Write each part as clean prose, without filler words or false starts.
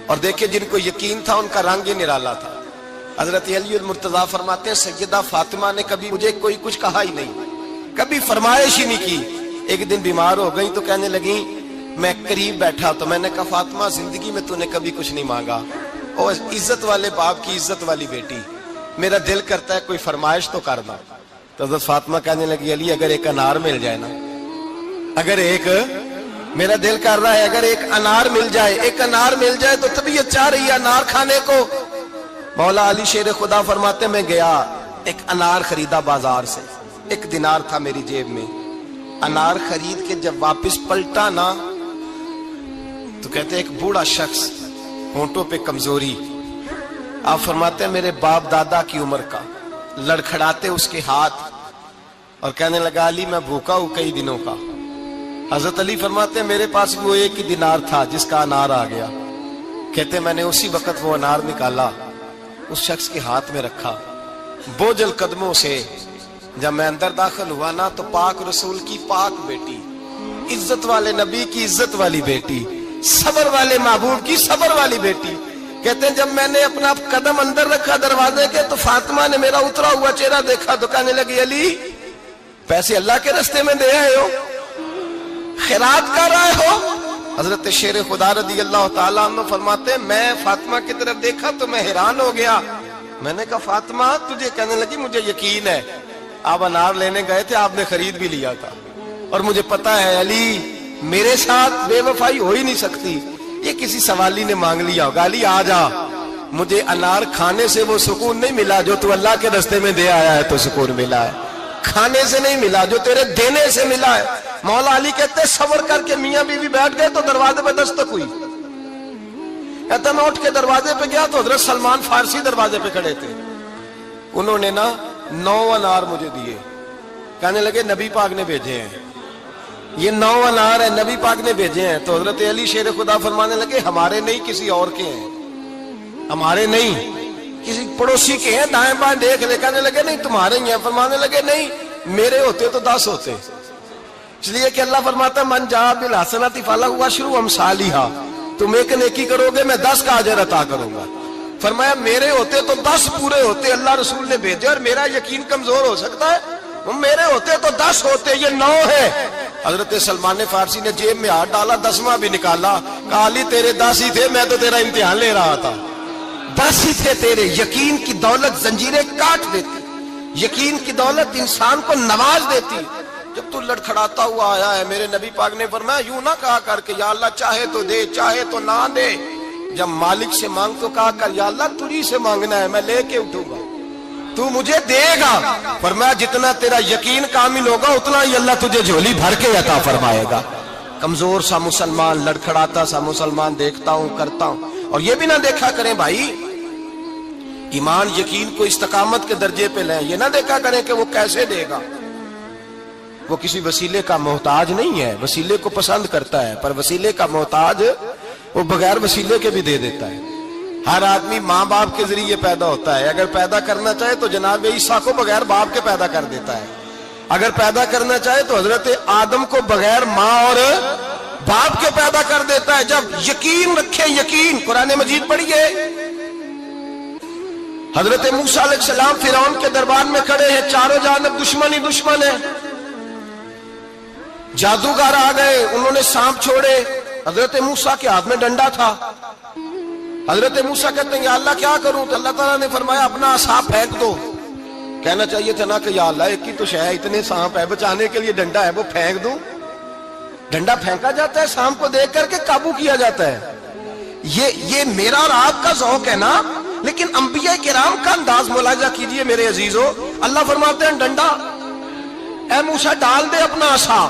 اور دیکھیں جن کو یقین تھا ان کا رنگ ہی نرالا تھا. حضرت علی المرتضیٰ فرماتے ہیں سیدہ فاطمہ نے کبھی مجھے کوئی کچھ کہا ہی نہیں, کبھی فرمائش ہی نہیں کی. ایک دن بیمار ہو گئی تو کہنے لگی, میں قریب بیٹھا تو میں نے کہا فاطمہ زندگی میں تو نے کبھی کچھ نہیں مانگا, اور عزت والے باپ کی عزت والی بیٹی, میرا دل کرتا ہے کوئی فرمائش تو کرنا. تو حضرت فاطمہ کہنے لگی علی اگر ایک انار مل جائے نا, اگر ایک, میرا دل کر رہا ہے اگر ایک انار مل جائے, ایک انار مل جائے تو طبیعت چاہ رہی ہے انار کھانے کو. مولا علی شیر خدا فرماتے میں گیا, ایک انار خریدا بازار سے, 1 دینار تھا میری جیب میں. انار خرید کے جب واپس پلٹا نا تو کہتے ایک بوڑھا شخص, ہونٹوں پہ کمزوری, آپ فرماتے ہیں میرے باپ دادا کی عمر کا, لڑکھڑاتے اس کے ہاتھ, اور کہنے لگا علی میں بھوکا ہوں کئی دنوں کا. حضرت علی فرماتے ہیں میرے پاس وہ 1 دینار تھا جس کا انار آ گیا. کہتے میں نے اسی وقت وہ انار نکالا, اس شخص کے ہاتھ میں رکھا, بوجھل قدموں سے جب میں اندر داخل ہوا نا تو پاک رسول کی پاک بیٹی, عزت والے نبی کی عزت والی بیٹی, صبر والے محبوب کی صبر والی بیٹی. کہتے ہیں جب میں نے اپنا قدم اندر رکھا دروازے کے تو فاطمہ نے میرا اترا ہوا چہرہ دیکھا تو کہنے لگی علی پیسے اللہ کے راستے میں دے آئے ہو, خیرات کر رہے ہو. حضرت شیر خدا رضی اللہ تعالیٰ عنہ فرماتے ہیں میں فاطمہ کی طرف دیکھا تو میں حیران ہو گیا. میں نے کہا فاطمہ تجھے, کہنے لگی مجھے یقین ہے آپ انار لینے گئے تھے, آپ نے خرید بھی لیا تھا, اور مجھے پتا ہے علی میرے ساتھ بے وفائی ہو ہی نہیں سکتی, یہ کسی سوالی نے مانگ لیا ہوگا. علی آ جا, مجھے انار کھانے سے وہ سکون نہیں ملا جو تو اللہ کے راستے میں دے آیا ہے تو سکون ملا ہے, کھانے سے نہیں ملا جو تیرے دینے سے ملا ہے. مولا علی کہتے صبر کر کے میاں بیوی بیٹھ گئے تو دروازے پہ دستک ہوئی. کہتا میں اٹھ کے دروازے پہ گیا تو حضرت سلمان فارسی دروازے پہ کھڑے تھے. انہوں نے نا 9 انار مجھے دیے, کہنے لگے نبی پاک نے بھیجے ہیں, یہ 9 انار ہے نبی پاک نے بھیجے ہیں. تو حضرت علی شیر خدا فرمانے لگے ہمارے نہیں کسی اور کے ہیں, ہمارے نہیں کسی پڑوسی کے ہیں, دائیں بائیں دیکھ لے. کہنے لگے نہیں تمہارے ہی ہیں. فرمانے لگے نہیں میرے ہوتے تو 10 ہوتے, اس لیے کہ اللہ فرماتا ہے من جاء بالحسنۃ فلہ عشر امثالھا, تم ایک نیکی کرو گے میں 10 کا اجر عطا کروں گا. فرمایا میرے ہوتے تو 10 پورے ہوتے, اللہ رسول نے بھیجے, اور میرا یقین کمزور ہو سکتا ہے, میرے ہوتے تو 10 ہوتے, یہ 9 ہے. حضرت سلمان فارسی نے جیب میں ہاتھ ڈالا, 10واں بھی نکالا, کہا علی تیرے 10 ہی تھے, میں تو تیرا امتحان لے رہا تھا. 10 ہی تھے تیرے. یقین کی دولت زنجیریں کاٹ دیتی, یقین کی دولت انسان کو نواز دیتی. جب تو لڑکھڑاتا ہوا آیا ہے, میرے نبی پاک نے فرمایا یوں نہ کہا کر کے یا اللہ چاہے تو دے چاہے تو نہ دے, جب مالک سے مانگ تو کہا کر یا اللہ تجھی سے مانگنا ہے, میں لے کے اٹھوں گا, تو مجھے دے گا. فرمایا جتنا تیرا یقین کامل ہوگا اتنا ہی اللہ تجھے جھولی بھر کے عطا فرمائے گا. کمزور سا مسلمان, لڑکھڑاتا سا مسلمان دیکھتا ہوں کرتا ہوں. اور یہ بھی نہ دیکھا کریں بھائی, ایمان یقین کو استقامت کے درجے پہ لیں, یہ نہ دیکھا کریں کہ وہ کیسے دے گا. وہ کسی وسیلے کا محتاج نہیں ہے, وسیلے کو پسند کرتا ہے, پر وسیلے کا محتاج وہ بغیر وسیلے کے بھی دے دیتا ہے. ہر آدمی ماں باپ کے ذریعے پیدا ہوتا ہے, اگر پیدا کرنا چاہے تو جناب عیسیٰ کو بغیر باپ کے پیدا کر دیتا ہے, اگر پیدا کرنا چاہے تو حضرت آدم کو بغیر ماں اور باپ کے پیدا کر دیتا ہے. جب یقین رکھیں, یقین, قرآن مجید پڑھیے, حضرت موسیٰ علیہ السلام فرعون کے دربار میں کھڑے ہیں, چاروں جانب دشمن ہی دشمن ہے. جادوگر آ گئے, انہوں نے سانپ چھوڑے, حضرت موسیٰ کے ہاتھ میں ڈنڈا تھا. حضرت موسیٰ کہتے ہیں یا اللہ کیا کروں, تو اللہ تعالیٰ نے فرمایا اپنا عصا پھینک دو. کہنا چاہیے تھا نا کہ یا اللہ ایک ہی تو شے ہے, اتنے سانپ ہے, بچانے کے لیے ڈنڈا ہے وہ پھینک دوں. ڈنڈا پھینکا جاتا ہے, سانپ کو دیکھ کر کے قابو کیا جاتا ہے. یہ میرا اور آپ کا ذوق ہے نا, لیکن انبیاء کرام کا انداز ملاحظہ کیجئے میرے عزیزو. اللہ فرماتے ہیں ڈنڈا, اے موسیٰ ڈال دے اپنا عصا.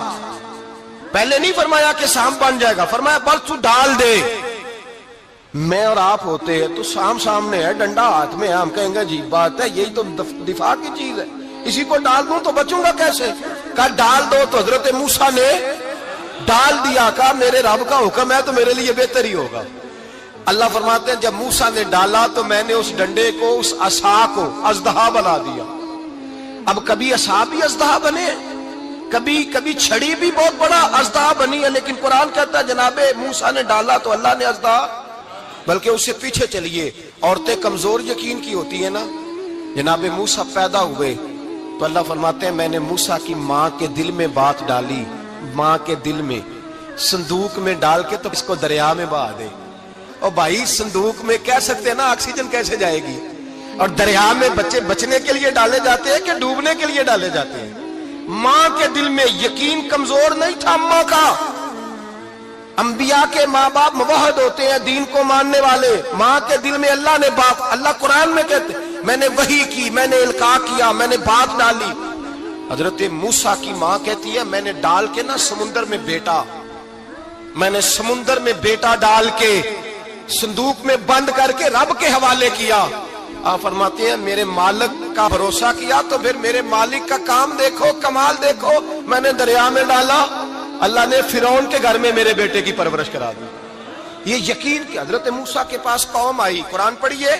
پہلے نہیں فرمایا کہ سانپ بن جائے گا, فرمایا بس تو ڈال دے. میں اور آپ ہوتے ہیں تو سانپ سامنے ہے, ڈنڈا ہاتھ میں ہے, ہم کہیں گے عجیب بات ہے, یہی تو دفاع کی چیز ہے, اسی کو ڈال دوں تو بچوں گا کیسے. کہا ڈال دو, تو حضرت موسیٰ نے ڈال دیا. کہا میرے رب کا حکم ہے تو میرے لیے بہتر ہی ہوگا. اللہ فرماتے ہیں جب موسیٰ نے ڈالا تو میں نے اس ڈنڈے کو, اس عصا کو اژدہا بنا دیا. اب کبھی عصا بھی اژدہا بنے, کبھی چھڑی بھی بہت بڑا اژدہا بنی ہے, لیکن قرآن کہتا ہے جناب موسیٰ نے ڈالا تو اللہ نے اژدہا. بلکہ اس سے پیچھے چلیے. عورتیں کمزور یقین کی ہوتی ہیں نا. جناب موسیٰ پیدا ہوئے تو اللہ فرماتے ہیں میں نے موسیٰ کی ماں کے دل میں بات ڈالی, ماں کے دل میں صندوق میں ڈال کے تو اس کو دریا میں بہا دے. اور بھائی صندوق میں کہہ سکتے ہیں نا آکسیجن کیسے جائے گی, اور دریا میں بچے بچنے کے لیے ڈالے جاتے ہیں کہ ڈوبنے کے لیے ڈالے جاتے ہیں. ماں کے دل میں یقین کمزور نہیں تھا اماں کا. انبیاء کے ماں باپ موحد ہوتے ہیں, دین کو ماننے والے. ماں کے دل میں اللہ نے بات, اللہ قرآن میں کہتے میں نے وحی کی, میں نے القاء کیا, میں نے بات ڈالی. حضرت موسیٰ کی ماں کہتی ہے میں نے ڈال کے نا سمندر میں بیٹا, میں نے سمندر میں بیٹا ڈال کے صندوق میں بند کر کے رب کے حوالے کیا. آپ فرماتے ہیں میرے مالک کا بھروسہ کیا تو پھر میرے مالک کا کام دیکھو, کمال دیکھو. میں نے دریا میں ڈالا, اللہ نے فرعون کے گھر میں میرے بیٹے کی پرورش کرا دی. یہ یقین کہ حضرت موسیٰ کے پاس قوم آئی, قرآن پڑھیے,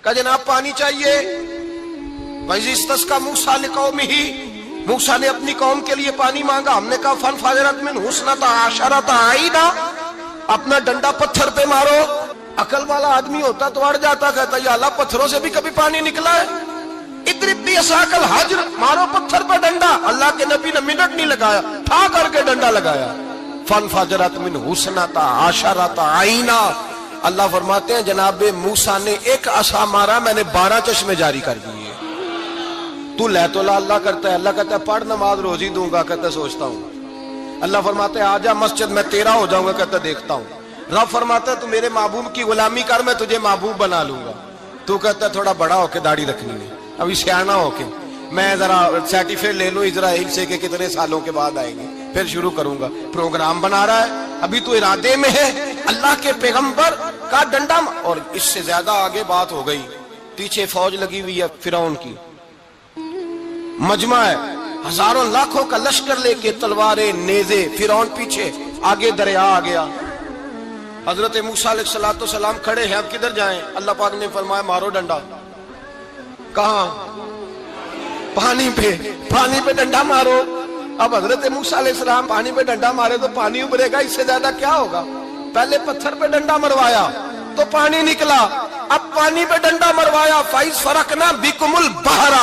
کہ جناب پانی چاہیے. وَإِذِ اسْتَسْقَىٰ مُوسَىٰ لِقَوْمِهِ, موسیٰ نے اپنی قوم کے لیے پانی مانگا. ہم نے کہا فَانْفَجَرَتْ مِنْهُ اثْنَتَا عَشَرَةَ عَيْنًا, اپنا ڈنڈا پتھر پہ مارو. عقل والا آدمی ہوتا تو اڑ جاتا, کہتا یا اللہ پتھروں سے بھی کبھی پانی نکلا ہے. اضرب بعصاک الحجر, مارو پتھر پہ ڈنڈا. اللہ کے نبی نے منٹ نہیں لگایا, ٹھا کر کے ڈنڈا لگایا. فَانْفَجَرَتْ مِنْهُ اثْنَتَا عَشَرَةَ عَيْنًا. اللہ فرماتے ہیں جناب موسیٰ نے ایک عصا مارا, میں نے 12 چشمے جاری کر دیے. تو لے تو لا اللہ کرتا ہے, اللہ کہتا ہے پڑھ نماز روزی دوں گا, کہتا ہے سوچتا ہوں. اللہ فرماتے ہیں آجا مسجد میں تیرا ہو جاؤں گا, کہتا ہے دیکھتا ہوں. رب فرماتا ہے تو میرے محبوب کی غلامی کر, میں تجھے محبوب بنا لوں گا. تو کہتا ہے تھوڑا بڑا ہو کے داڑھی رکھنی ہے, ابھی سیانا ہو کے میں ذرا سرٹیفکیٹ لے لوں اسرائیل سے کہ کتنے سالوں کے بعد آئیں گے, پھر شروع کروں گا. پروگرام بنا رہا ہے, ابھی تو ارادے میں ہے. اللہ کے پیغمبر کا ڈنڈا, اور اس سے زیادہ آگے بات ہو گئی. پیچھے فوج لگی ہوئی ہے فرعون کی, مجمع ہے, ہزاروں لاکھوں کا لشکر لے کے, تلواریں نیزے. فرعون پیچھے, آگے دریا آ گیا. حضرت موسیٰ علیہ السلام کھڑے ہیں, اب کدھر جائیں؟ اللہ پاک نے فرمایا مارو ڈنڈا. کہاں؟ پانی پہ, پانی پہ ڈنڈا مارو. اب حضرت موسیٰ علیہ السلام پانی پہ ڈنڈا مارے تو پانی ابھرے گا, اس سے زیادہ کیا ہوگا؟ پہلے پتھر پہ ڈنڈا مروایا تو پانی نکلا, اب پانی پہ ڈنڈا مروایا. فَإِذْ فَرَقْنَا بِكُمُ الْبَحْرَ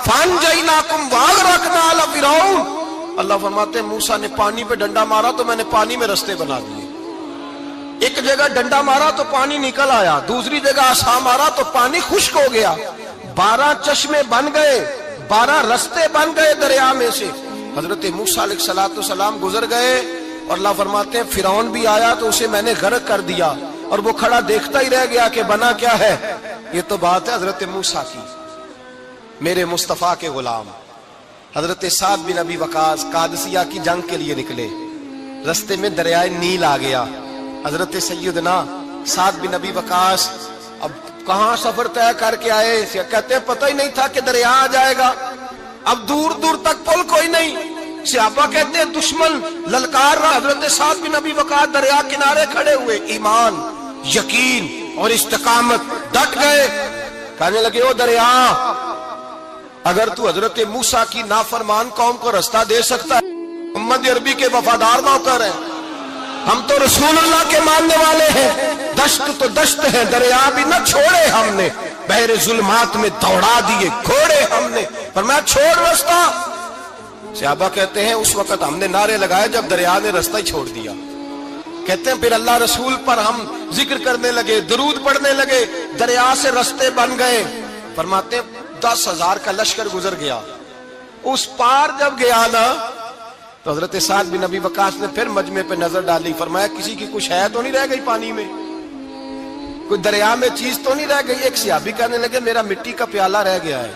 فَأَنْجَيْنَاكُمْ وَأَغْرَقْنَا آلَ فِرْعَوْنَ. اللہ فرماتے ہیں موسیٰ نے پانی پہ ڈنڈا مارا تو میں نے پانی میں رستے بنا دیے. ایک جگہ ڈنڈا مارا تو پانی نکل آیا, دوسری جگہ عصا مارا تو پانی خشک ہو گیا. 12 چشمے بن گئے, 12 رستے بن گئے دریا میں سے. حضرت موسیٰ علیہ السلام گزر گئے, اور اللہ فرماتے ہیں فرعون بھی آیا تو اسے میں نے غرق کر دیا, اور وہ کھڑا دیکھتا ہی رہ گیا کہ بنا کیا ہے. یہ تو بات ہے حضرت موسیٰ کی, میرے مصطفیٰ کے غلام. حضرت سعد بن ابی وقاص قادسیہ کی جنگ کے لیے نکلے, رستے میں دریائے نیل آ گیا. حضرت سیدنا سعد بن ابی وقاص اب کہاں سفر طے کر کے آئے, کہتے ہیں پتہ ہی نہیں تھا کہ دریا آ جائے گا. اب دور دور تک پل کوئی نہیں. صحابہ کہتے ہیں دشمن للکار رہا, حضرت سعد بن ابی وقاص دریا کنارے کھڑے ہوئے, ایمان, یقین اور استقامت, ڈٹ گئے. کہنے لگے او دریا, اگر تو حضرت موسیٰ کی نافرمان قوم کو رستہ دے سکتا ہے, محمد عربی کے وفادار نوکر ہیں, ہم تو رسول اللہ کے ماننے والے ہیں. دشت تو دشت ہے, دریا بھی نہ چھوڑے ہم نے, بحر ظلمات میں دوڑا دیے گھوڑے ہم نے, فرمایا چھوڑ رستہ. صحابہ کہتے ہیں اس وقت ہم نے نعرے لگائے جب دریا نے رستہ ہی چھوڑ دیا. کہتے ہیں پھر اللہ رسول پر ہم ذکر کرنے لگے, درود پڑھنے لگے, دریا سے رستے بن گئے. فرماتے ہیں 10,000 کا لشکر گزر گیا. اس پار جب گیا نا تو حضرت سعد بن ابی وقاص نے پھر مجمع پہ نظر ڈالی, فرمایا کسی کی کچھ ہے تو نہیں رہ گئی پانی میں, کوئی دریا میں چیز تو نہیں رہ گئی. ایک صحابی کہنے لگے میرا مٹی کا پیالہ رہ گیا ہے.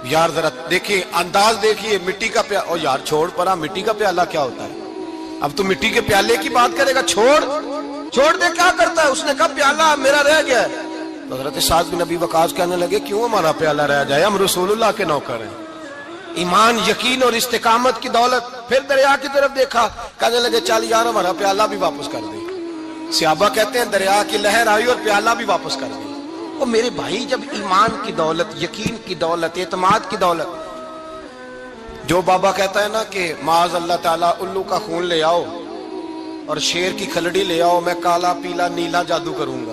یار ذرا دیکھیے انداز دیکھیے, مٹی کا پیالہ, اور یار چھوڑ پرا, مٹی کا پیالہ کیا ہوتا ہے, اب تو مٹی کے پیالے کی بات کرے گا, چھوڑ دے, کیا کرتا ہے. اس نے کہا پیالہ میرا رہ گیا ہے. حضرت سعد بن ابی وقاص کہنے لگے کیوں ہمارا پیالہ رہ جائے, ہم رسول اللہ کے نوکر ہیں. ایمان, یقین اور استقامت کی دولت. پھر دریا کی طرف دیکھا, کہنے لگے چل یار ہمارا پیالہ بھی واپس کر دے. صحابہ کہتے ہیں دریا کی لہر آئی اور پیالہ بھی واپس کر دی. اور میرے بھائی جب ایمان کی دولت, یقین کی دولت, اعتماد کی دولت, جو بابا کہتا ہے نا کہ معاذ اللہ تعالیٰ الو کا خون لے آؤ اور شیر کی کھلڑی لے آؤ, میں کالا پیلا نیلا جادو کروں گا,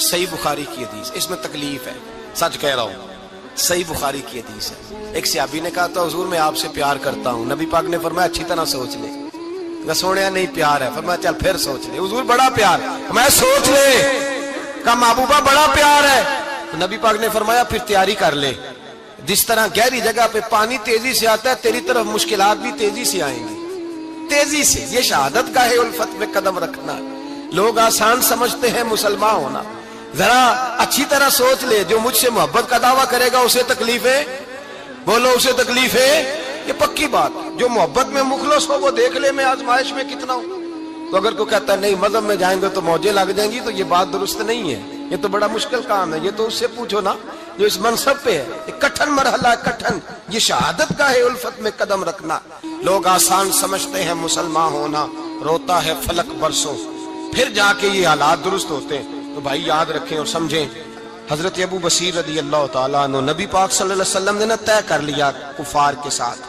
صحیح بخاری کی حدیث، اس میں تکلیف ہے، سچ کہہ رہا ہوں، صحیح بخاری کی حدیث ہے۔ ایک صحابی نے کہا تھا حضور میں آپ سے پیار کرتا ہوں، نبی پاک نے فرمایا اچھی طرح سوچ لے۔ سونے نہیں پیار ہے، فرمایا چل پھر سوچ لے۔ حضور بڑا پیار، میں سوچ لے، کہا محبوبہ بڑا پیار ہے، تو نبی پاک نے فرمایا پھر تیاری کر لے، جس طرح گہری جگہ پہ پانی تیزی سے آتا ہے تیری طرف مشکلات بھی تیزی سے آئیں گی، تیزی سے۔ یہ شہادت گاہ الفت میں قدم رکھنا، لوگ آسان سمجھتے ہیں مسلمان ہونا، ذرا اچھی طرح سوچ لے، جو مجھ سے محبت کا دعویٰ کرے گا اسے تکلیف ہے، بولو اسے تکلیف ہے، یہ پکی بات۔ جو محبت میں مخلص ہو وہ دیکھ لے میں آزمائش میں کتنا ہوں۔ تو اگر کوئی کہتا ہے نہیں مذہب میں جائیں گے تو موجیں لگ جائیں گی، تو یہ بات درست نہیں ہے، یہ تو بڑا مشکل کام ہے، یہ تو اس سے پوچھو نا جو اس منصب پہ ہے۔ ایک کٹھن مرحلہ ہے، کٹھن، یہ شہادت گاہ الفت میں قدم رکھنا۔ لوگ آسان سمجھتے ہیں مسلمان ہونا، روتا ہے فلک برسوں، پھر جا کے یہ حالات درست ہوتے ہیں۔ تو بھائی یاد رکھیں اور سمجھیں، حضرت ابو بصیر رضی اللہ تعالیٰ عنہ، نبی پاک صلی اللہ علیہ وسلم نے طے کر لیا کفار کے ساتھ،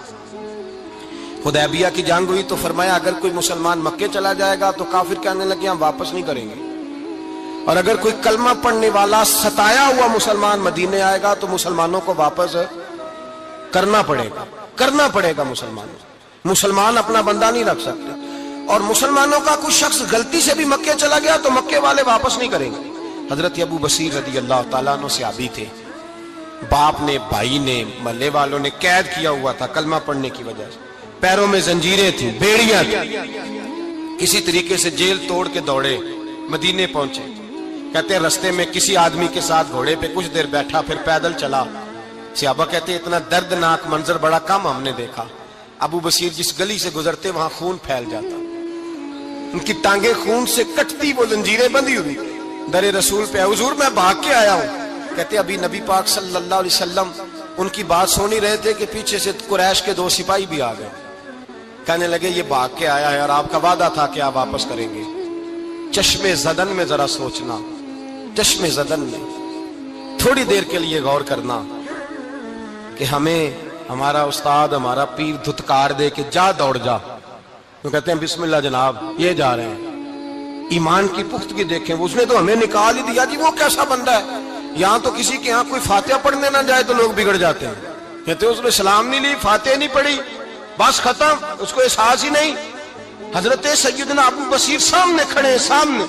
حدیبیہ کی جنگ ہوئی تو فرمایا اگر کوئی مسلمان مکے چلا جائے گا تو کافر کہنے لگے ہم واپس نہیں کریں گے، اور اگر کوئی کلمہ پڑھنے والا ستایا ہوا مسلمان مدینے آئے گا تو مسلمانوں کو واپس کرنا پڑے گا مسلمان اپنا بندہ نہیں رکھ سکتے، اور مسلمانوں کا کوئی شخص غلطی سے بھی مکے چلا گیا تو مکے والے واپس نہیں کریں گے۔ حضرت ابو بصیر رضی اللہ تعالیٰ عنہ صحابی تھے، باپ نے، بھائی نے، محلے والوں نے قید کیا ہوا تھا کلمہ پڑھنے کی وجہ سے، پیروں میں زنجیریں تھیں، بیڑیاں تھیں، کسی طریقے سے جیل توڑ کے دوڑے مدینے پہنچے۔ کہتے ہیں رستے میں کسی آدمی کے ساتھ گھوڑے پہ کچھ دیر بیٹھا پھر پیدل چلا۔ صحابہ کہتے ہیں اتنا دردناک منظر بڑا کم ہم نے دیکھا۔ ابو بصیر جس گلی سے گزرتے وہاں خون پھیل جاتا، ان کی ٹانگیں خون سے کٹتی، وہ زنجیریں بندھی ہوئی، در رسول پہ حضور میں بھاگ کے آیا ہوں۔ کہتے ابھی نبی پاک صلی اللہ علیہ وسلم ان کی بات سن ہی رہے تھے کہ پیچھے سے قریش کے 2 سپاہی بھی آ گئے، کہنے لگے یہ بھاگ کے آیا ہے اور آپ کا وعدہ تھا کہ آپ واپس کریں گے۔ چشم زدن میں ذرا سوچنا، چشم زدن میں تھوڑی دیر کے لیے غور کرنا کہ ہمیں ہمارا استاد، ہمارا پیر دھتکار دے کہ جا دوڑ جا، تو کہتے ہیں بسم اللہ جناب یہ جا رہے ہیں۔ ایمان کی پختگی دیکھیں، اس نے تو ہمیں نکال ہی دیا جی، وہ کیسا بندہ ہے، یہاں تو کسی کے یہاں کوئی فاتحہ پڑھنے نہ جائے تو لوگ بگڑ جاتے ہیں، کہتے ہیں اس نے سلام نہیں لی، فاتحہ نہیں پڑھی، بس ختم، اس کو احساس ہی نہیں۔ حضرت سیدنا ابو بصیر سامنے کھڑے، سامنے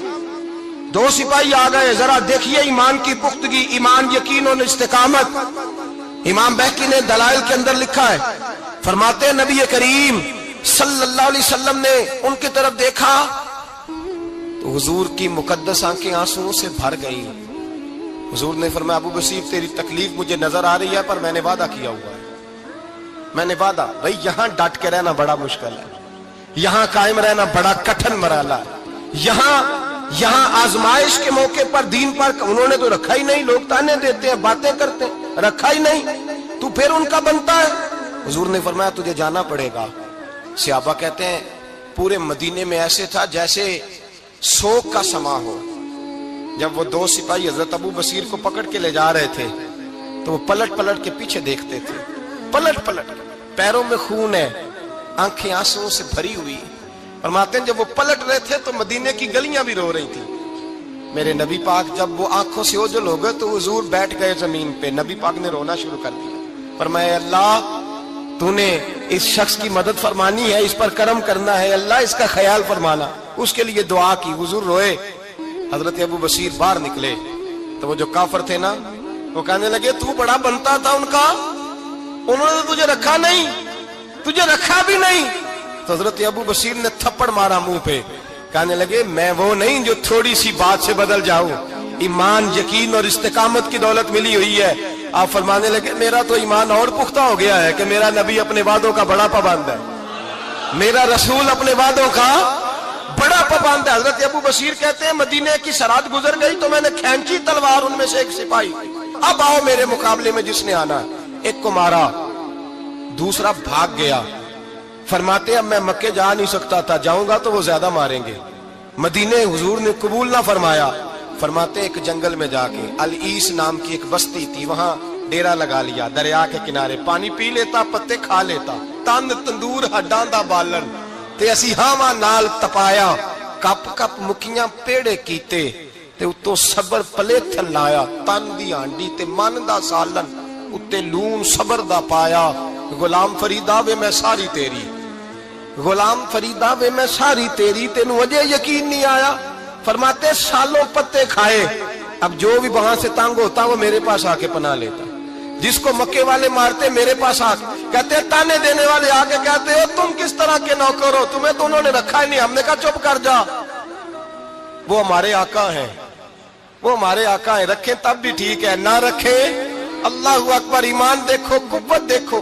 2 سپاہی آ گئے، ذرا دیکھیے ایمان کی پختگی، ایمان، یقین اور استقامت۔ امام بہقی نے دلائل کے اندر لکھا ہے، فرماتے ہیں نبی کریم صلی اللہ علیہ وسلم نے ان کی طرف دیکھا تو حضور کی مقدس آنکھیں آنسوؤں سے بھر گئی۔ حضور نے فرمایا ابو بصیر تیری تکلیف مجھے نظر آ رہی ہے، پر میں نے وعدہ کیا ہوا ہے، میں نے وعدہ، بھئی یہاں ڈٹ کے رہنا بڑا مشکل ہے، یہاں قائم رہنا بڑا کٹھن مرحلہ ہے، یہاں آزمائش کے موقع پر دین پر انہوں نے تو رکھا ہی نہیں، لوگ تانے دیتے ہیں، باتیں کرتے ہیں، رکھا ہی نہیں، تو پھر ان کا بنتا ہے۔ حضور نے فرمایا تجھے جانا پڑے گا۔ صحابہ کہتے ہیں پورے مدینے میں ایسے تھا جیسے سوگ کا سما ہو۔ جب وہ 2 سپاہی حضرت ابو بصیر کو پکڑ کے لے جا رہے تھے تو وہ پلٹ پلٹ کے پیچھے دیکھتے تھے، پلٹ پلٹ، پیروں میں خون ہے، آنکھیں آنسوؤں سے بھری ہوئی۔ فرماتے ہیں جب وہ پلٹ رہے تھے تو مدینے کی گلیاں بھی رو رہی تھی۔ میرے نبی پاک جب وہ آنکھوں سے اوجھل ہو گئے تو حضور بیٹھ گئے زمین پہ، نبی پاک نے رونا شروع کر دیا۔ فرمایا اللہ تو نے اس شخص کی مدد فرمانی ہے، اس پر کرم کرنا ہے، اللہ اس کا خیال فرمانا، اس کے لیے دعا کی، حضور روئے۔ حضرت ابو بصیر باہر نکلے تو وہ جو کافر تھے نا وہ کہنے لگے تو بڑا بنتا تھا ان کا، انہوں نے تجھے رکھا نہیں، تجھے رکھا بھی نہیں۔ تو حضرت ابو بصیر نے تھپڑ مارا منہ پہ، کہنے لگے میں وہ نہیں جو تھوڑی سی بات سے بدل جاؤں، ایمان، یقین اور استقامت کی دولت ملی ہوئی ہے۔ آپ فرمانے لگے میرا تو ایمان اور پختہ ہو گیا ہے کہ میرا نبی اپنے وعدوں کا بڑا پابند ہے، میرا رسول اپنے وعدوں کا بڑا پابند ہے۔ حضرت ابو بصیر کہتے ہیں مدینے کی سرحد گزر گئی تو میں نے کھینچی تلوار، ان میں سے ایک سپاہی، اب آؤ میرے مقابلے میں جس نے آنا ہے۔ ایک کو مارا، دوسرا بھاگ گیا۔ فرماتے اب میں مکے جا نہیں سکتا تھا، جاؤں گا تو وہ زیادہ ماریں گے، مدینے حضور نے قبول نہ فرمایا۔ فرماتے ایک جنگل میں جا کے العیس نام کی ایک بستی تھی، وہاں ڈیرا لگا لیا، دریا کے کنارے، پانی پی لیتا، پتے کھا لیتا، تند تندور ہڈاں دا بالن تے اسی ہاواں نال تپایا، کپ کپ مکیاں پیڑے کیتے، تے اتوں صبر پلیتھن لایا، تن دی ہانڈی تے من دا سالن اتے لون صبر دا پایا، غلام فریدا وے میں ساری تیری، غلام فریدا وے میں ساری تیری، تینوں وجہ یقین نہیں آیا؟ فرماتے سالوں پتے کھائے، اب جو بھی وہاں سے تنگ ہوتا وہ میرے پاس آ کے پناہ لیتا، جس کو مکے والے مارتے میرے پاس آ کے کہتے ہیں، تانے دینے والے آ کے کہتے ہو تم کس طرح کے نوکر ہو، تمہیں تو انہوں نے رکھا ہی نہیں، ہم نے کہا چپ کر جا، وہ ہمارے آقا ہیں، وہ ہمارے آقا ہیں، رکھیں تب بھی ٹھیک ہے، نہ رکھیں اللہ اکبر، ایمان دیکھو، قوت دیکھو،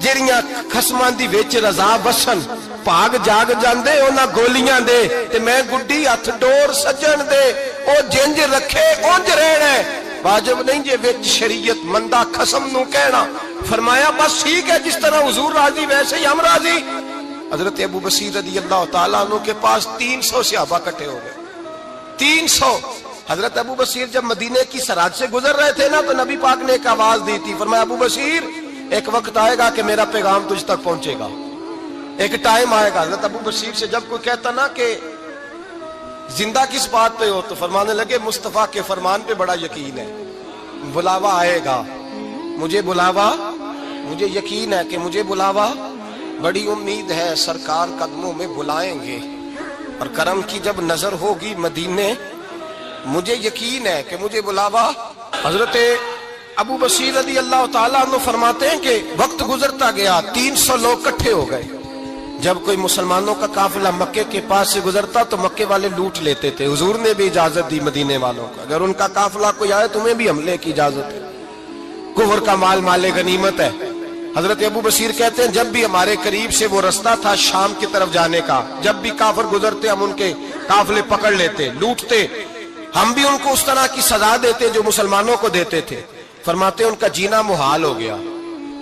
جیڑیاں خسماں دی وچ رضا بسن پاگ جاگ جاندے انہاں گولیاں دے تے میں گڈی ہتھ ڈور سجن دے، او جنج رکھے اونج رہنا ہے، واجب نہیں جے وچ شریعت مندہ خسم نو کہنا، فرمایا بس ٹھیک ہے جس طرح حضور راضی ویسے ہی ہم راضی۔ حضرت ابو بصیر رضی اللہ تعالیٰ عنہ کے پاس 300 صحابہ کٹھے ہو گئے، 300۔ حضرت ابو بصیر جب مدینے کی سرحد سے گزر رہے تھے نا تو نبی پاک نے ایک آواز دی تھی، فرمایا ابو بصیر ایک وقت آئے گا کہ میرا پیغام تجھ تک پہنچے گا، ایک ٹائم آئے گا۔ حضرت ابو بصیر سے جب کوئی کہتا نا کہ زندہ کس بات پہ ہو تو فرمانے لگے مصطفیٰ کے فرمان پہ بڑا یقین ہے، بلاوا آئے گا، مجھے بلاوا، مجھے یقین ہے کہ مجھے بلاوا، بڑی امید ہے سرکار قدموں میں بلائیں گے، اور کرم کی جب نظر ہوگی مدینے، مجھے یقین ہے کہ مجھے بلاوا۔ حضرت ابو بصیر رضی اللہ تعالیٰ عنہ فرماتے ہیں کہ وقت گزرتا گیا، 300 لوگ کٹھے ہو گئے، جب کوئی مسلمانوں کا قافلہ مکے کے پاس سے گزرتا تو مکے والے لوٹ لیتے تھے، حضور نے بھی اجازت دی مدینے والوں کو، اگر ان کا قافلہ کوئی آئے تمہیں بھی حملے کی اجازت ہے، کفر کا مال مال غنیمت ہے۔ حضرت ابو بصیر کہتے ہیں جب بھی ہمارے قریب سے وہ رستہ تھا شام کی طرف جانے کا، جب بھی کافر گزرتے ہم ان کے قافلے پکڑ لیتے، لوٹتے، ہم بھی ان کو اس طرح کی سزا دیتے جو مسلمانوں کو دیتے تھے۔ فرماتے ان کا جینا محال ہو گیا،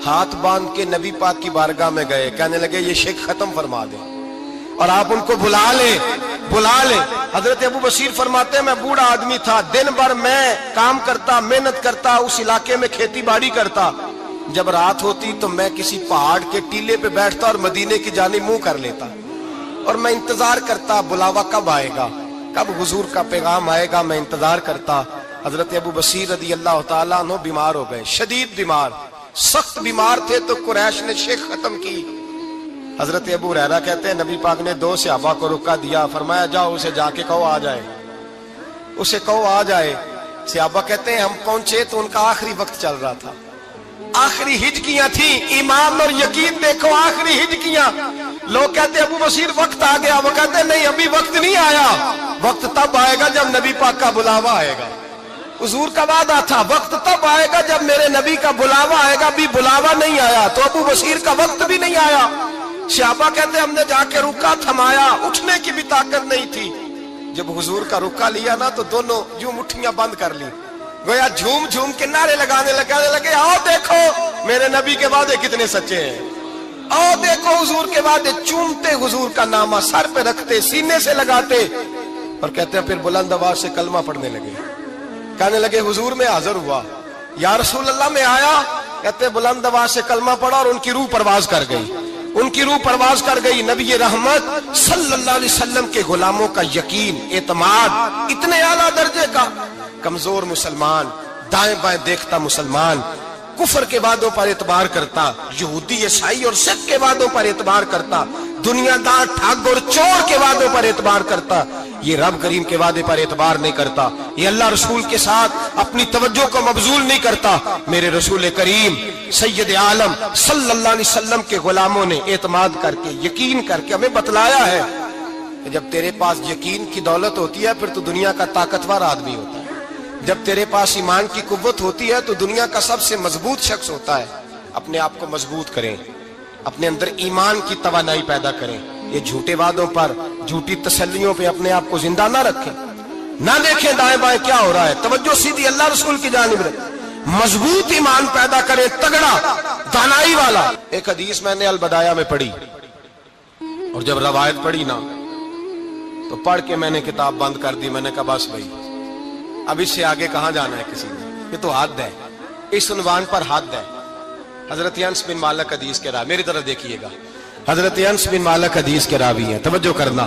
ہاتھ باندھ کے نبی پاک کی بارگاہ میں گئے، کہنے لگے یہ شرک ختم فرما دیں اور آپ ان کو بلا لیں، بلا لیں۔ حضرت ابو بصیر فرماتے ہیں میں بوڑھا آدمی تھا، دن بھر میں کام کرتا، محنت کرتا، اس علاقے میں کھیتی باڑی کرتا، جب رات ہوتی تو میں کسی پہاڑ کے ٹیلے پہ بیٹھتا اور مدینے کی جانب منہ کر لیتا، اور میں انتظار کرتا بلاوا کب آئے گا، کب حضور کا پیغام آئے گا، میں انتظار کرتا۔ حضرت ابو بصیر رضی اللہ تعالیٰ عنہ بیمار ہو گئے، شدید بیمار، سخت بیمار تھے، تو قریش نے شیخ ختم کی۔ حضرت ابو ہریرہ کہتے ہیں نبی پاک نے 2 صحابہ کو رکا دیا، فرمایا جاؤ اسے جا کے کہو آ جائے، اسے کہو آ جائے۔ صحابہ کہتے ہیں ہم پہنچے تو ان کا آخری وقت چل رہا تھا، آخری ہجکیاں تھیں، ایمان اور یقین دیکھو، آخری ہجکیاں۔ لوگ کہتے ابو بصیر وقت آ گیا، وہ کہتے نہیں ابھی وقت نہیں آیا، وقت تب آئے گا جب نبی پاک کا بلاوا آئے گا، حضور کا وعدہ تھا وقت تب آئے گا جب میرے نبی کا بلاوا آئے گا، ابھی بلاوا نہیں آیا، تو ابو بصیر کا وقت بھی نہیں آیا۔ صحابہ کہتے ہم نے جا کے رکا، تھمایا، اٹھنے کی بھی طاقت نہیں تھی، جب حضور کا رکا لیا نا تو دونوں یوں مٹھیاں بند کر لی، گویا جھوم جھوم کے نعرے لگانے لگے آؤ دیکھو میرے نبی کے وعدے کتنے سچے ہیں، آؤ دیکھو حضور کے وعدے، چومتے حضور کا نامہ، سر پہ رکھتے، سینے سے لگاتے، اور کہتے ہیں پھر بلند آواز سے کلمہ پڑھنے لگے، کہنے لگے حضور میں حاضر ہوا، یا رسول اللہ میں آیا، کہتے بلند آواز سے کلمہ پڑھا اور ان کی روح پرواز کر گئی، ان کی روح پرواز کر گئی۔ نبی رحمت صلی اللہ علیہ وسلم کے غلاموں کا یقین، اعتماد اتنے اعلیٰ درجے کا، کمزور مسلمان، دائیں بائیں دیکھتا مسلمان، کفر کے وعدوں پر اعتبار کرتا، یہودی عیسائی اور سکھ کے وعدوں پر اعتبار کرتا، دنیا دار ٹھگ اور چور کے وعدوں پر اعتبار کرتا، یہ رب کریم کے وعدے پر اعتبار نہیں کرتا، یہ اللہ رسول کے ساتھ اپنی توجہ کو مبذول نہیں کرتا۔ میرے رسول کریم سید عالم صلی اللہ علیہ وسلم کے غلاموں نے اعتماد کر کے، یقین کر کے ہمیں بتلایا ہے کہ جب تیرے پاس یقین کی دولت ہوتی ہے پھر تو دنیا کا طاقتور آدمی ہوتا ہے، جب تیرے پاس ایمان کی قوت ہوتی ہے تو دنیا کا سب سے مضبوط شخص ہوتا ہے۔ اپنے آپ کو مضبوط کریں، اپنے اندر ایمان کی توانائی پیدا کریں، یہ جھوٹے وعدوں پر، جھوٹی تسلیوں پہ اپنے آپ کو زندہ نہ رکھیں، نہ دیکھیں دائیں بائیں کیا ہو رہا ہے، توجہ سیدھی اللہ رسول کی جانب رکھیں، مضبوط ایمان پیدا کریں، تگڑا، دانائی والا۔ ایک حدیث میں نے البدایہ میں پڑھی، اور جب روایت پڑھی نا تو پڑھ کے میں نے کتاب بند کر دی، میں نے کہا بس بھائی اب اس سے آگے کہاں جانا ہے کسی نے، یہ تو حد ہے، اس عنوان پر حد ہے۔ حضرت انس بن مالک حدیث کے راوی، میری طرف دیکھیے گا، حضرت انس بن مالک حدیث کے راوی ہیں، توجہ کرنا،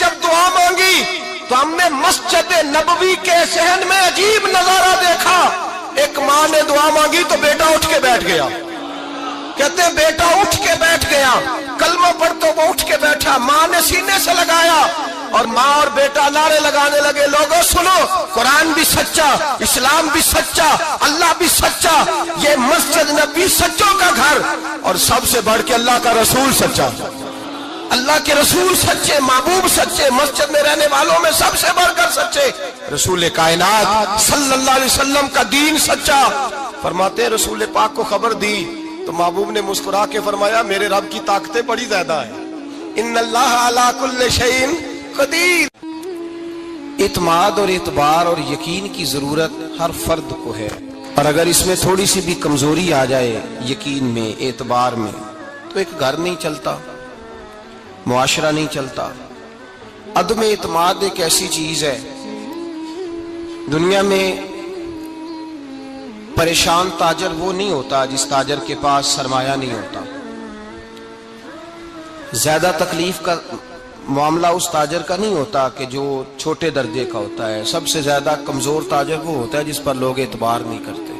جب دعا مانگی تو ہم نے مسجد نبوی کے صحن میں عجیب نظارہ دیکھا. ایک ماں نے دعا مانگی تو بیٹا اٹھ کے بیٹھ گیا. کہتے ہیں بیٹا اٹھ کے بیٹھ گیا. کلمہ پڑھ تو وہ اٹھ کے بیٹھا. ماں نے سینے سے لگایا اور ماں اور بیٹا نعرے لگانے لگے, لوگوں سنو, قرآن بھی سچا, اسلام بھی سچا, اللہ بھی سچا, یہ مسجد نبی سچوں کا گھر, اور سب سے بڑھ کے اللہ کا رسول سچا. اللہ کے رسول سچے, محبوب سچے, مسجد میں رہنے والوں میں سب سے بڑھ کر سچے, رسول کائنات صلی اللہ علیہ وسلم کا دین سچا. فرماتے ہیں رسول پاک کو خبر دی تو محبوب نے مسکرا کے فرمایا میرے رب کی طاقتیں بڑی زیادہ ہیں. ان اللہ علی کل شیء قدیر. اعتماد اور اعتبار اور یقین کی ضرورت ہر فرد کو ہے, اور اگر اس میں تھوڑی سی بھی کمزوری آ جائے یقین میں, اعتبار میں, تو ایک گھر نہیں چلتا, معاشرہ نہیں چلتا. عدم اعتماد ایک ایسی چیز ہے, دنیا میں پریشان تاجر وہ نہیں ہوتا جس تاجر کے پاس سرمایہ نہیں ہوتا. زیادہ تکلیف کا معاملہ اس تاجر کا نہیں ہوتا کہ جو چھوٹے درجے کا ہوتا ہے. سب سے زیادہ کمزور تاجر وہ ہوتا ہے جس پر لوگ اعتبار نہیں کرتے,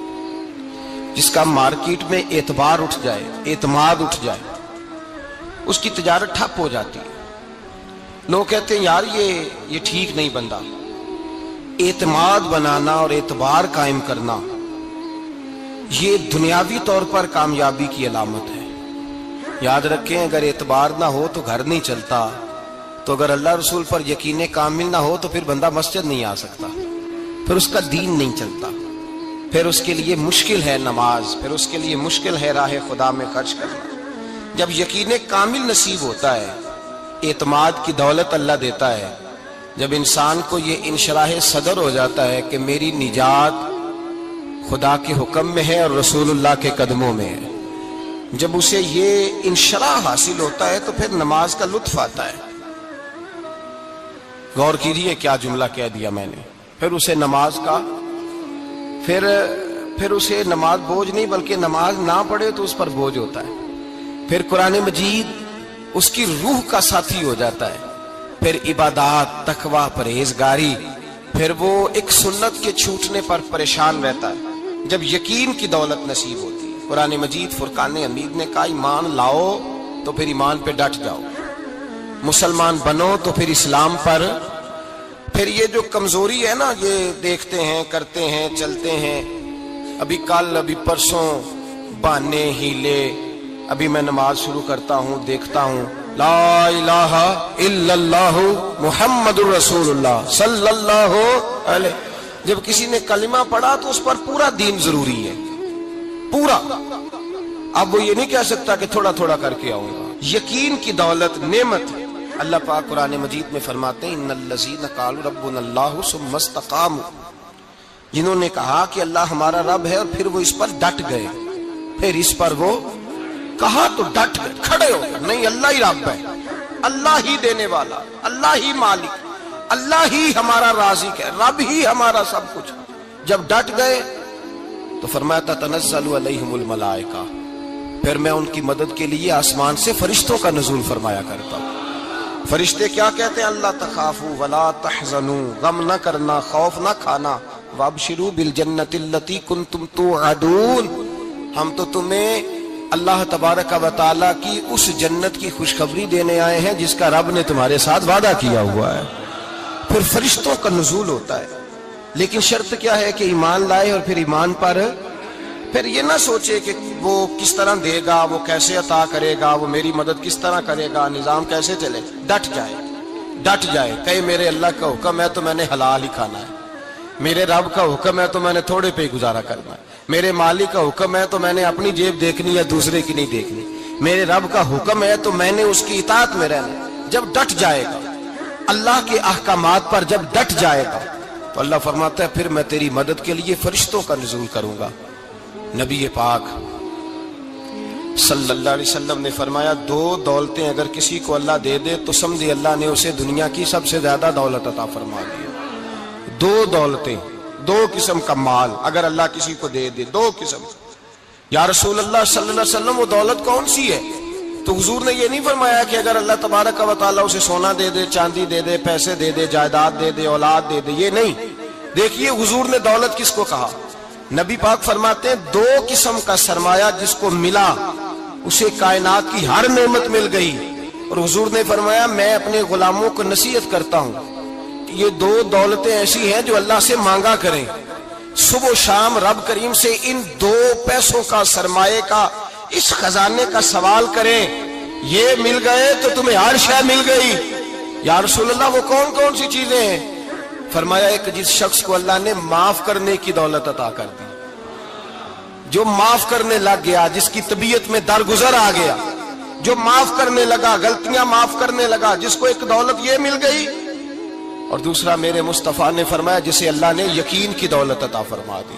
جس کا مارکیٹ میں اعتبار اٹھ جائے, اعتماد اٹھ جائے, اس کی تجارت ٹھپ ہو جاتی ہے. لوگ کہتے ہیں یار یہ ٹھیک نہیں بندہ. اعتماد بنانا اور اعتبار قائم کرنا یہ دنیاوی طور پر کامیابی کی علامت ہے. یاد رکھیں اگر اعتبار نہ ہو تو گھر نہیں چلتا, تو اگر اللہ رسول پر یقین کامل نہ ہو تو پھر بندہ مسجد نہیں آ سکتا, پھر اس کا دین نہیں چلتا, پھر اس کے لیے مشکل ہے نماز, پھر اس کے لیے مشکل ہے راہ خدا میں خرچ کرنا. جب یقین کامل نصیب ہوتا ہے, اعتماد کی دولت اللہ دیتا ہے, جب انسان کو یہ انشراح صدر ہو جاتا ہے کہ میری نجات خدا کے حکم میں ہے اور رسول اللہ کے قدموں میں ہے, جب اسے یہ انشراح حاصل ہوتا ہے تو پھر نماز کا لطف آتا ہے. غور کیجئے کیا جملہ کہہ دیا میں نے. پھر اسے نماز کا پھر اسے نماز بوجھ نہیں بلکہ نماز نہ پڑھے تو اس پر بوجھ ہوتا ہے. پھر قرآن مجید اس کی روح کا ساتھی ہو جاتا ہے. پھر عبادات, تقوی, پرہیزگاری, پھر وہ ایک سنت کے چھوٹنے پر پریشان رہتا ہے. جب یقین کی دولت نصیب ہوتی ہے, قرآن مجید فرقان حمید نے کہا ایمان لاؤ تو پھر ایمان پہ ڈٹ جاؤ, مسلمان بنو تو پھر اسلام پر. پھر یہ جو کمزوری ہے نا, یہ دیکھتے ہیں, کرتے ہیں, چلتے ہیں, ابھی کل ابھی پرسوں بہانے ہیلے, ابھی میں نماز شروع کرتا ہوں دیکھتا ہوں لا الہ الا اللہ محمد الرسول اللہ صلی اللہ علیہ. جب کسی نے کلمہ پڑھا تو اس پر پورا دین ضروری ہے, پورا. اب وہ یہ نہیں کہہ سکتا کہ تھوڑا تھوڑا کر کے آؤں گا. یقین کی دولت نعمت. اللہ پاک قرآن مجید میں فرماتے ہیں ان الذین قالوا ربنا اللہ ثم استقاموا, جنہوں نے کہا کہ اللہ ہمارا رب ہے اور پھر وہ اس پر ڈٹ گئے, پھر اس پر وہ کہا تو ڈٹ گئے, کھڑے ہو گئے, نہیں اللہ ہی رب ہے, اللہ ہی دینے والا, اللہ ہی مالک, اللہ ہی ہمارا رازق ہے, رب ہی ہمارا سب کچھ. جب ڈٹ گئے تو فرمایا تتنزل علیہم الملائکہ, پھر میں ان کی مدد کے لیے آسمان سے فرشتوں کا نزول فرمایا کرتا ہوں. فرشتے کیا کہتے ہیں؟ اللہ تخافوا ولا تحزنوا, غم نہ کرنا, خوف نہ کھانا, وابشروا بالجنۃ التی کنتم توعدون, ہم تو تمہیں اللہ تبارک و تعالیٰ کی اس جنت کی خوشخبری دینے آئے ہیں جس کا رب نے تمہارے ساتھ وعدہ کیا ہوا ہے. پھر فرشتوں کا نزول ہوتا ہے, لیکن شرط کیا ہے کہ ایمان لائے, اور پھر ایمان پر پھر یہ نہ سوچے کہ وہ کس طرح دے گا, وہ کیسے عطا کرے گا, وہ میری مدد کس طرح کرے گا, نظام کیسے چلے. ڈٹ جائے, کہے میرے اللہ کا حکم ہے تو میں نے حلال ہی کھانا ہے, میرے رب کا حکم ہے تو میں نے تھوڑے پہ ہی گزارا کرنا ہے, میرے مالک کا حکم ہے تو میں نے اپنی جیب دیکھنی یا دوسرے کی نہیں دیکھنی, میرے رب کا حکم ہے تو میں نے اس کی اطاعت میں رہنا. جب ڈٹ جائے گا اللہ کے احکامات پر, جب ڈٹ جائے گا تو اللہ فرماتا ہے پھر میں تیری مدد کے لیے فرشتوں کا نزول کروں گا. نبی پاک صلی اللہ علیہ وسلم نے فرمایا دو دولتیں اگر کسی کو اللہ دے دے تو سمجھے اللہ نے اسے دنیا کی سب سے زیادہ دولت عطا فرما دی. دو دولتیں, دو قسم کا مال اگر اللہ کسی کو دے دے, دو قسم. یا رسول اللہ صلی اللہ علیہ وسلم وہ دولت کون سی ہے؟ تو حضور نے یہ نہیں فرمایا کہ اگر اللہ تبارک و تعالیٰ اسے سونا دے دے، چاندی دے دے، پیسے دے دے، جائیداد دے دے، اولاد دے دے، یہ نہیں۔ دیکھیے حضور نے دولت کس کو کہا؟ نبی پاک فرماتے ہیں دو قسم کا سرمایہ جس کو ملا اسے کائنات کی ہر نعمت مل گئی۔ اور حضور نے فرمایا میں اپنے غلاموں کو نصیحت کرتا ہوں کہ یہ دو دولتیں ایسی ہیں جو اللہ سے مانگا کریں، صبح و شام رب کریم سے ان دو پیسوں کا، سرمایے کا، اس خزانے کا سوال کریں۔ یہ مل گئے تو تمہیں ہر شے مل گئی۔ یا رسول اللہ وہ کون کون سی چیزیں ہیں؟ فرمایا ایک جس شخص کو اللہ نے معاف کرنے کی دولت عطا کر دی، جو معاف کرنے لگ گیا، جس کی طبیعت میں درگزر آ گیا، جو معاف کرنے لگا، غلطیاں معاف کرنے لگا، جس کو ایک دولت یہ مل گئی۔ اور دوسرا میرے مصطفیٰ نے فرمایا جسے اللہ نے یقین کی دولت عطا فرما دی،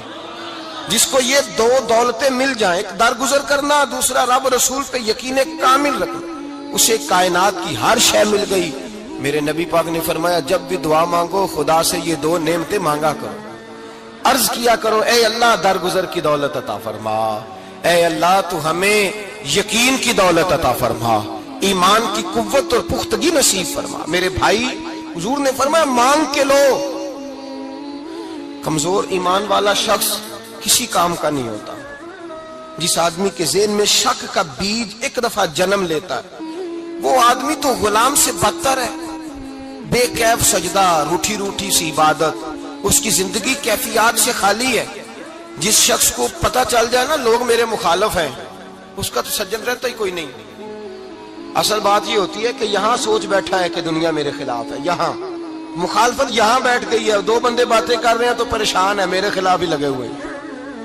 جس کو یہ دو دولتیں مل جائیں، ایک درگزر کرنا، دوسرا رب رسول پہ یقین کامل رکھنا، اسے کائنات کی ہر شے مل گئی۔ میرے نبی پاک نے فرمایا جب بھی دعا مانگو خدا سے یہ دو نعمتیں مانگا کرو، عرض کیا کرو اے اللہ درگزر کی دولت عطا فرما، اے اللہ تو ہمیں یقین کی دولت عطا فرما، ایمان کی قوت اور پختگی نصیب فرما۔ میرے بھائی حضور نے فرمایا مانگ کے لو۔ کمزور ایمان والا شخص کسی کام کا نہیں ہوتا۔ جس آدمی کے ذہن میں شک کا بیج ایک دفعہ جنم لیتا ہے وہ آدمی تو غلام سے بدتر ہے، بے کیف سجدہ، روٹھی روٹھی سی عبادت، اس کی زندگی کیفیات سے خالی ہے۔ جس شخص کو پتہ چل جائے نا لوگ میرے مخالف ہیں، اس کا تو سجن رہتا ہی کوئی نہیں۔ اصل بات یہ ہوتی ہے کہ یہاں سوچ بیٹھا ہے کہ دنیا میرے خلاف ہے، یہاں مخالفت یہاں بیٹھ گئی ہے، دو بندے باتیں کر رہے ہیں تو پریشان ہے، میرے خلاف ہی لگے ہوئے ہیں،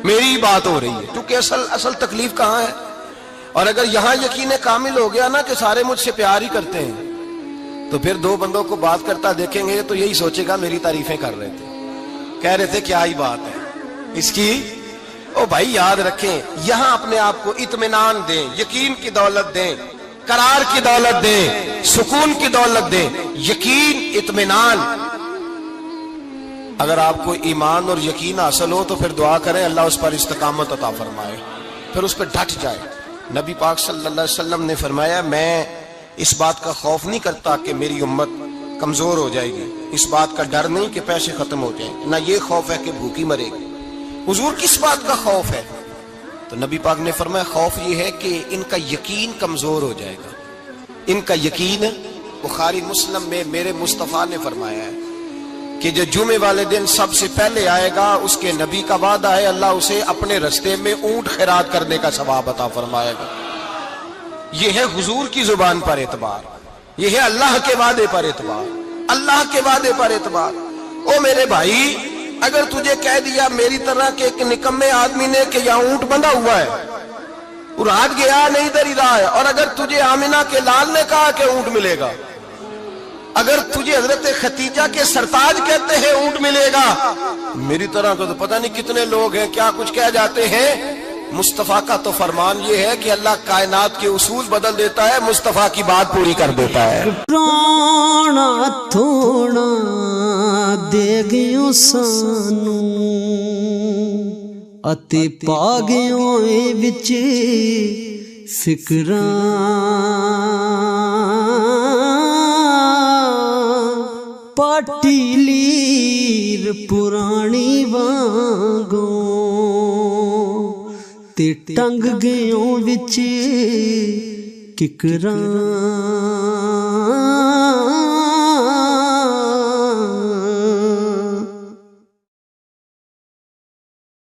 میری ہی بات ہو رہی ہے، کیونکہ اصل تکلیف کہاں ہے؟ اور اگر یہاں یقین کامل ہو گیا نا کہ سارے مجھ سے پیار ہی کرتے ہیں، تو پھر دو بندوں کو بات کرتا دیکھیں گے تو یہی سوچے گا میری تعریفیں کر رہے تھے، کہہ رہے تھے کیا ہی بات ہے اس کی۔ او بھائی یاد رکھیں، یہاں اپنے آپ کو اطمینان دیں، یقین کی دولت دیں، قرار کی دولت دیں، سکون کی دولت دیں، یقین، اطمینان۔ اگر آپ کو ایمان اور یقین حاصل ہو تو پھر دعا کریں اللہ اس پر استقامت عطا فرمائے، پھر اس پہ ڈٹ جائے۔ نبی پاک صلی اللہ علیہ وسلم نے فرمایا میں اس بات کا خوف نہیں کرتا کہ میری امت کمزور ہو جائے گی، اس بات کا ڈر نہیں کہ پیسے ختم ہو جائیں، نہ یہ خوف ہے کہ بھوکی مرے گی۔ حضور کس بات کا خوف ہے؟ تو نبی پاک نے فرمایا خوف یہ ہے کہ ان کا یقین کمزور ہو جائے گا، ان کا یقین۔ بخاری مسلم میں میرے مصطفیٰ نے فرمایا ہے کہ جو جمعے والے دن سب سے پہلے آئے گا اس کے نبی کا وعدہ ہے اللہ اسے اپنے رستے میں اونٹ خیرات کرنے کا ثواب عطا فرمائے گا۔ یہ ہے حضور کی زبان پر اعتبار، یہ ہے اللہ کے وعدے پر اعتبار، اللہ کے وعدے پر اعتبار۔ او میرے بھائی اگر تجھے کہہ دیا میری طرح کے ایک نکمے آدمی نے کہ یہاں اونٹ بندھا ہوا ہے، اور ہاتھ گیا نہیں ادھر ہی رہا ہے، اور اگر تجھے آمنہ کے لال نے کہا کہ اونٹ ملے گا، اگر تجھے حضرت ختیجہ کے سرتاج کہتے ہیں اونٹ ملے گا، میری طرح کو تو پتہ نہیں کتنے لوگ ہیں کیا کچھ کہہ جاتے ہیں۔ مصطفیٰ کا تو فرمان یہ ہے کہ اللہ کائنات کے اصول بدل دیتا ہے، مصطفیٰ کی بات پوری کر دیتا ہے۔ پرانا تھوڑا دے گیوں سانو اتے پا گیوں وچ فکراں، پاٹی لیر پرانی وانگوں تے ٹنگ گیوں وچ ککراں۔